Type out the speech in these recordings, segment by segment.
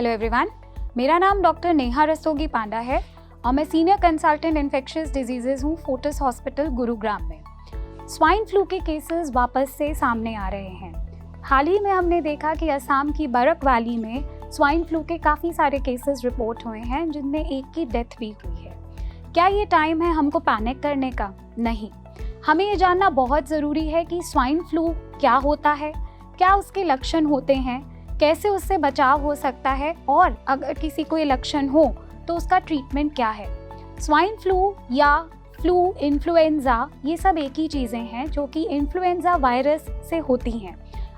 Hello everyone, मेरा नाम doctor Neha Rastogi पांडा है और मैं सीनियर कंसल्टेंट इन्फेक्शियस डिजीजेज हूँ फोर्टिस हॉस्पिटल गुरुग्राम में। स्वाइन फ्लू के केसेस वापस से सामने आ रहे हैं। हाल ही में हमने देखा कि असम की बरक वैली में स्वाइन फ्लू के काफ़ी सारे केसेस रिपोर्ट हुए हैं, जिनमें एक की डेथ भी हुई है। क्या ये टाइम है हमको पैनिक करने का? नहीं, हमें ये जानना बहुत ज़रूरी है कि स्वाइन फ्लू क्या होता है, क्या उसके लक्षण होते हैं, कैसे उससे बचाव हो सकता है और अगर किसी को ये लक्षण हो तो उसका ट्रीटमेंट क्या है। स्वाइन फ्लू या फ्लू, इन्फ्लुएंजा, ये सब एक ही चीज़ें हैं जो कि इन्फ्लुएंजा वायरस से होती हैं।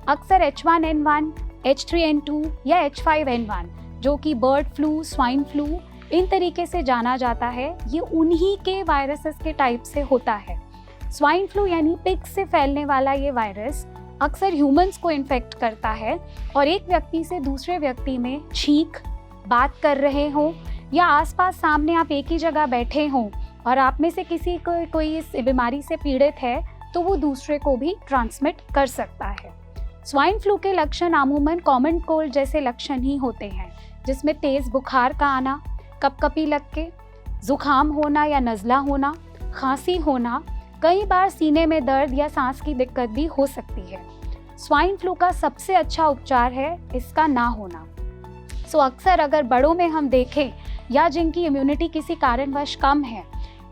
अक्सर H1N1, H3N2 या H5N1 जो कि बर्ड फ्लू, स्वाइन फ्लू इन तरीके से जाना जाता है, ये उन्हीं के वायरसेस के टाइप से होता है। स्वाइन फ्लू यानी पिग से फैलने वाला ये वायरस अक्सर ह्यूमंस को इन्फेक्ट करता है और एक व्यक्ति से दूसरे व्यक्ति में छींक, बात कर रहे हों या आसपास सामने आप एक ही जगह बैठे हों और आप में से किसी को कोई इस बीमारी से पीड़ित है तो वो दूसरे को भी ट्रांसमिट कर सकता है। स्वाइन फ्लू के लक्षण अमूमन कॉमन कोल्ड जैसे लक्षण ही होते हैं, जिसमें तेज़ बुखार का आना, कपकपी लग के, जुकाम होना या नज़ला होना, खांसी होना, कई बार सीने में दर्द या सांस की दिक्कत भी हो सकती है। स्वाइन फ्लू का सबसे अच्छा उपचार है इसका ना होना। अक्सर अगर बड़ों में हम देखें या जिनकी इम्यूनिटी किसी कारणवश कम है,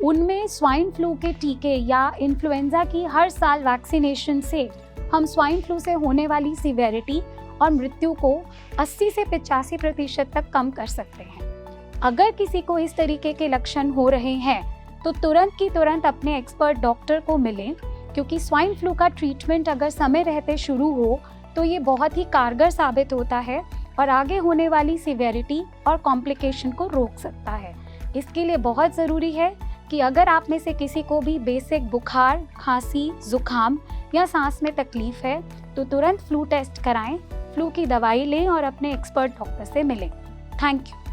उनमें स्वाइन फ्लू के टीके या इन्फ्लुएंजा की हर साल वैक्सीनेशन से हम स्वाइन फ्लू से होने वाली सीवेरिटी और मृत्यु को 80 से 85% तक कम कर सकते हैं। अगर किसी को इस तरीके के लक्षण हो रहे हैं तो तुरंत की तुरंत अपने एक्सपर्ट डॉक्टर को मिलें, क्योंकि स्वाइन फ्लू का ट्रीटमेंट अगर समय रहते शुरू हो तो ये बहुत ही कारगर साबित होता है और आगे होने वाली सीवेरिटी और कॉम्प्लिकेशन को रोक सकता है। इसके लिए बहुत ज़रूरी है कि अगर आप में से किसी को भी बेसिक बुखार, खांसी, जुकाम या सांस में तकलीफ है तो तुरंत फ्लू टेस्ट कराएं, फ्लू की दवाई लें और अपने एक्सपर्ट डॉक्टर से मिलें। Thank you.